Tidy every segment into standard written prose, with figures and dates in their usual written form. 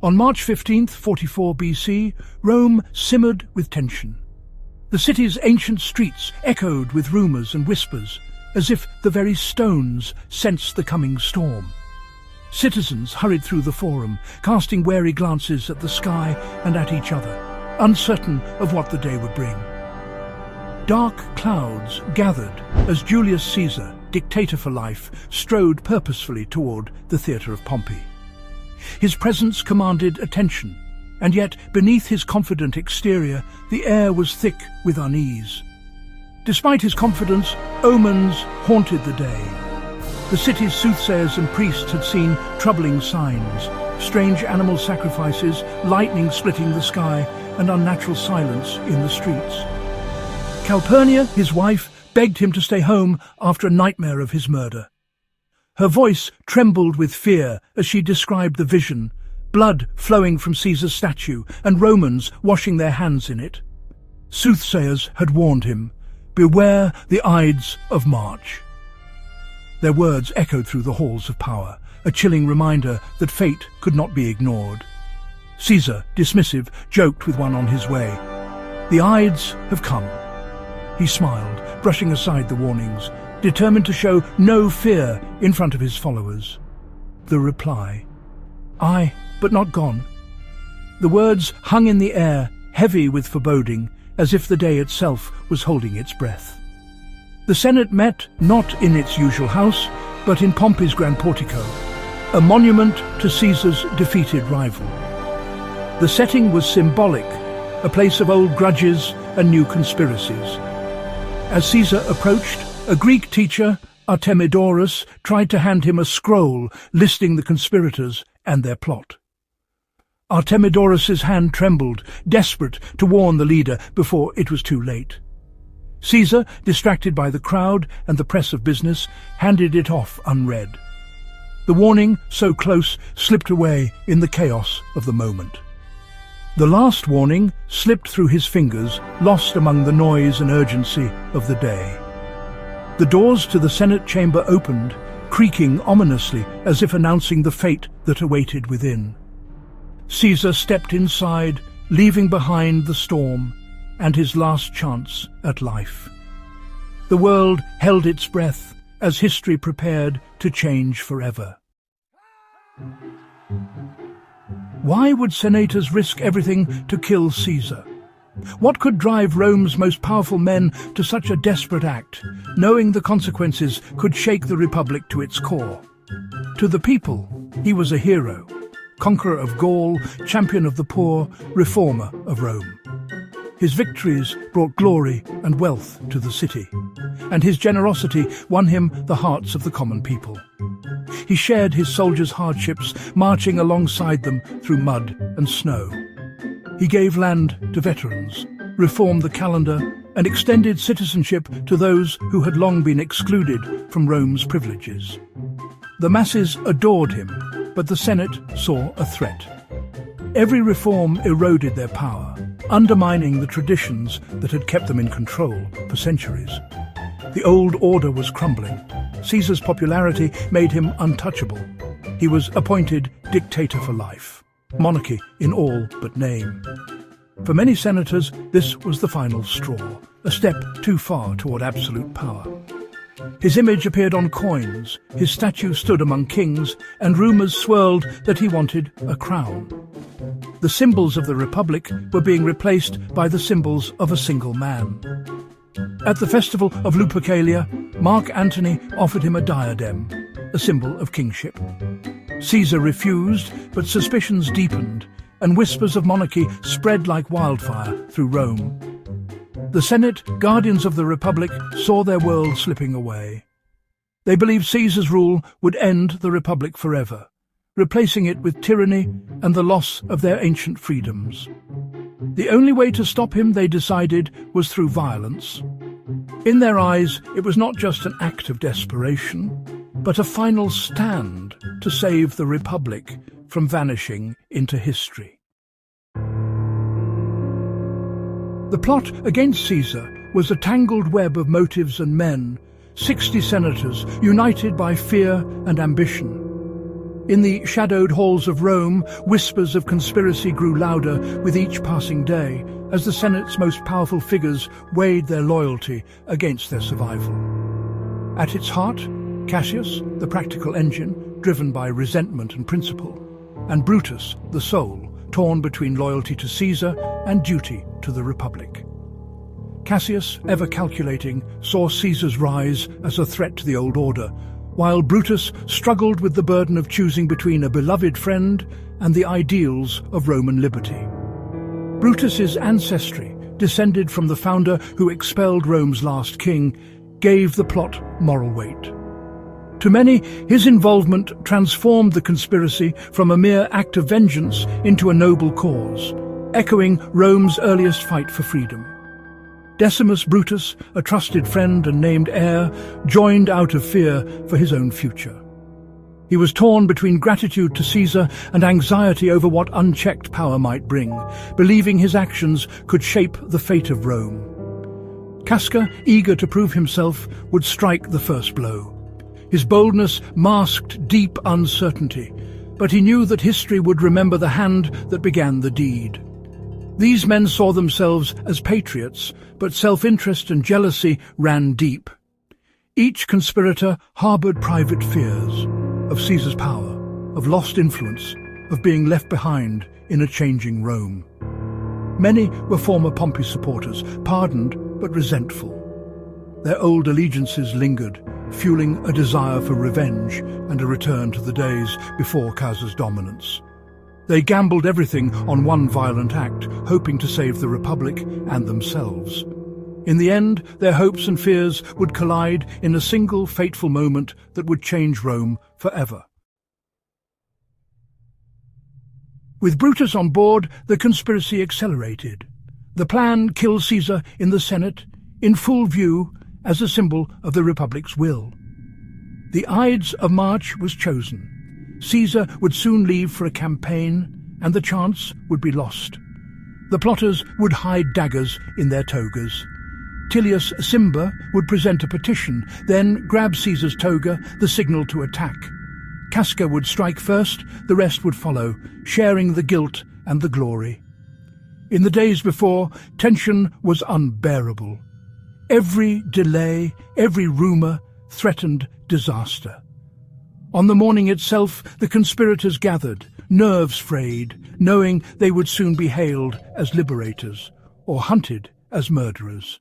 On March 15th, 44 BC, Rome simmered with tension. The city's ancient streets echoed with rumours and whispers, as if the very stones sensed the coming storm. Citizens hurried through the forum, casting wary glances at the sky and at each other, uncertain of what the day would bring. Dark clouds gathered as Julius Caesar, dictator for life, strode purposefully toward the theatre of Pompey. His presence commanded attention, and yet beneath his confident exterior, the air was thick with unease. Despite his confidence, omens haunted the day. The city's soothsayers and priests had seen troubling signs: strange animal sacrifices, lightning splitting the sky, and unnatural silence in the streets. Calpurnia, his wife, begged him to stay home after a nightmare of his murder. Her voice trembled with fear as she described the vision: blood flowing from Caesar's statue and Romans washing their hands in it. Soothsayers had warned him, "Beware the Ides of March." Their words echoed through the halls of power, a chilling reminder that fate could not be ignored. Caesar, dismissive, joked with one on his way. "The Ides have come." He smiled, brushing aside the warnings, determined to show no fear in front of his followers. The reply: "Aye, but not gone." The words hung in the air, heavy with foreboding, as if the day itself was holding its breath. The Senate met not in its usual house, but in Pompey's grand portico, a monument to Caesar's defeated rival. The setting was symbolic, a place of old grudges and new conspiracies. As Caesar approached, a Greek teacher, Artemidorus, tried to hand him a scroll listing the conspirators and their plot. Artemidorus's hand trembled, desperate to warn the leader before it was too late. Caesar, distracted by the crowd and the press of business, handed it off unread. The warning, so close, slipped away in the chaos of the moment. The last warning slipped through his fingers, lost among the noise and urgency of the day. The doors to the Senate chamber opened, creaking ominously as if announcing the fate that awaited within. Caesar stepped inside, leaving behind the storm and his last chance at life. The world held its breath as history prepared to change forever. Why would senators risk everything to kill Caesar? What could drive Rome's most powerful men to such a desperate act, knowing the consequences could shake the Republic to its core? To the people, he was a hero, conqueror of Gaul, champion of the poor, reformer of Rome. His victories brought glory and wealth to the city, and his generosity won him the hearts of the common people. He shared his soldiers' hardships, marching alongside them through mud and snow. He gave land to veterans, reformed the calendar, and extended citizenship to those who had long been excluded from Rome's privileges. The masses adored him, but the Senate saw a threat. Every reform eroded their power, undermining the traditions that had kept them in control for centuries. The old order was crumbling. Caesar's popularity made him untouchable. He was appointed dictator for life, monarchy in all but name. For many senators, this was the final straw, a step too far toward absolute power. His image appeared on coins, his statue stood among kings, and rumors swirled that he wanted a crown. The symbols of the Republic were being replaced by the symbols of a single man. At the festival of Lupercalia, Mark Antony offered him a diadem, a symbol of kingship. Caesar refused, but suspicions deepened, and whispers of monarchy spread like wildfire through Rome. The Senate, guardians of the Republic, saw their world slipping away. They believed Caesar's rule would end the Republic forever, replacing it with tyranny and the loss of their ancient freedoms. The only way to stop him, they decided, was through violence. In their eyes, it was not just an act of desperation, but a final stand to save the Republic from vanishing into history. The plot against Caesar was a tangled web of motives and men, 60 senators united by fear and ambition. In the shadowed halls of Rome, whispers of conspiracy grew louder with each passing day, as the Senate's most powerful figures weighed their loyalty against their survival. At its heart, Cassius, the practical engine, driven by resentment and principle, and Brutus, the soul, torn between loyalty to Caesar and duty to the Republic. Cassius, ever calculating, saw Caesar's rise as a threat to the old order, while Brutus struggled with the burden of choosing between a beloved friend and the ideals of Roman liberty. Brutus's ancestry, descended from the founder who expelled Rome's last king, gave the plot moral weight. To many, his involvement transformed the conspiracy from a mere act of vengeance into a noble cause, echoing Rome's earliest fight for freedom. Decimus Brutus, a trusted friend and named heir, joined out of fear for his own future. He was torn between gratitude to Caesar and anxiety over what unchecked power might bring, believing his actions could shape the fate of Rome. Casca, eager to prove himself, would strike the first blow. His boldness masked deep uncertainty, but he knew that history would remember the hand that began the deed. These men saw themselves as patriots, but self-interest and jealousy ran deep. Each conspirator harbored private fears of Caesar's power, of lost influence, of being left behind in a changing Rome. Many were former Pompey supporters, pardoned but resentful. Their old allegiances lingered, fueling a desire for revenge and a return to the days before Caesar's dominance. They gambled everything on one violent act, hoping to save the Republic and themselves. In the end, their hopes and fears would collide in a single fateful moment that would change Rome forever. With Brutus on board, the conspiracy accelerated. The plan killed Caesar in the Senate, in full view as a symbol of the Republic's will. The Ides of March was chosen. Caesar would soon leave for a campaign, and the chance would be lost. The plotters would hide daggers in their togas. Julius Cimber would present a petition, then grab Caesar's toga, the signal to attack. Casca would strike first, the rest would follow, sharing the guilt and the glory. In the days before, tension was unbearable. Every delay, every rumour threatened disaster. On the morning itself, the conspirators gathered, nerves frayed, knowing they would soon be hailed as liberators or hunted as murderers.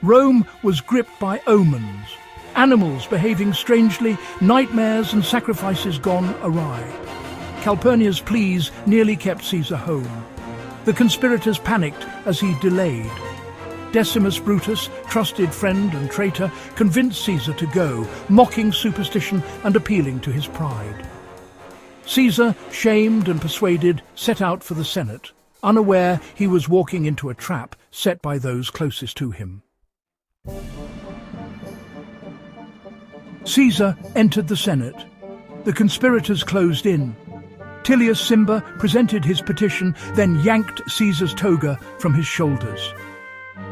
Rome was gripped by omens, animals behaving strangely, nightmares and sacrifices gone awry. Calpurnia's pleas nearly kept Caesar home. The conspirators panicked as he delayed. Decimus Brutus, trusted friend and traitor, convinced Caesar to go, mocking superstition and appealing to his pride. Caesar, shamed and persuaded, set out for the Senate, unaware he was walking into a trap set by those closest to him. Caesar entered the Senate. The conspirators closed in. Julius Cimber presented his petition, then yanked Caesar's toga from his shoulders.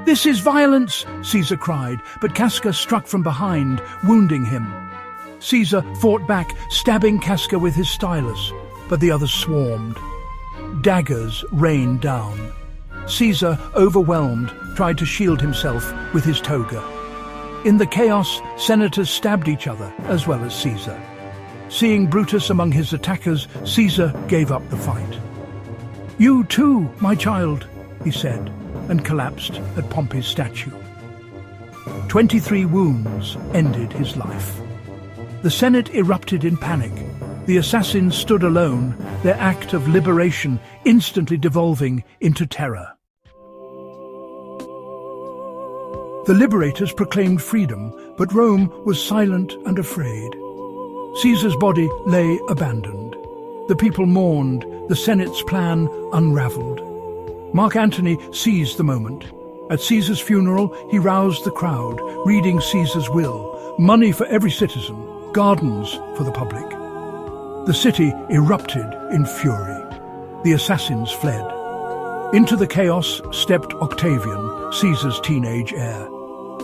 "This is violence," Caesar cried, but Casca struck from behind, wounding him. Caesar fought back, stabbing Casca with his stylus, but the others swarmed. Daggers rained down. Caesar, overwhelmed, tried to shield himself with his toga. In the chaos, senators stabbed each other as well as Caesar. Seeing Brutus among his attackers, Caesar gave up the fight. "You too, my child," he said, and collapsed at Pompey's statue. 23 wounds ended his life. The Senate erupted in panic. The assassins stood alone, their act of liberation instantly devolving into terror. The liberators proclaimed freedom, but Rome was silent and afraid. Caesar's body lay abandoned. The people mourned, the Senate's plan unravelled. Mark Antony seized the moment. At Caesar's funeral, he roused the crowd, reading Caesar's will: money for every citizen, gardens for the public. The city erupted in fury. The assassins fled. Into the chaos stepped Octavian, Caesar's teenage heir.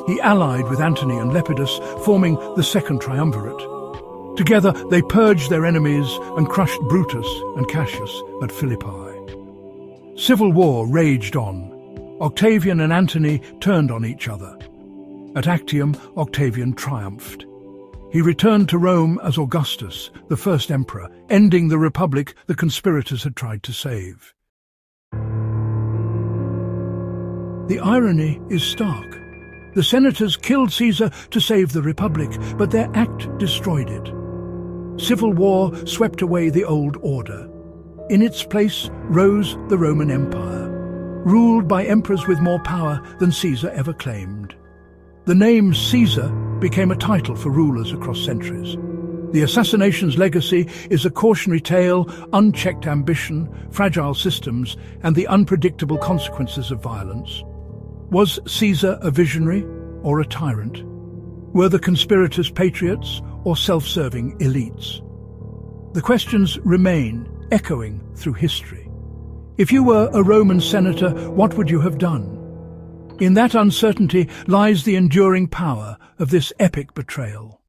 He allied with Antony and Lepidus, forming the Second Triumvirate. Together they purged their enemies and crushed Brutus and Cassius at Philippi. Civil war raged on. Octavian and Antony turned on each other. At Actium, Octavian triumphed. He returned to Rome as Augustus, the first emperor, ending the republic the conspirators had tried to save. The irony is stark. The senators killed Caesar to save the republic, but their act destroyed it. Civil war swept away the old order. In its place rose the Roman Empire, ruled by emperors with more power than Caesar ever claimed. The name Caesar became a title for rulers across centuries. The assassination's legacy is a cautionary tale, unchecked ambition, fragile systems, and the unpredictable consequences of violence. Was Caesar a visionary or a tyrant? Were the conspirators patriots or self-serving elites? The questions remain, echoing through history. If you were a Roman senator, what would you have done? In that uncertainty lies the enduring power of this epic betrayal.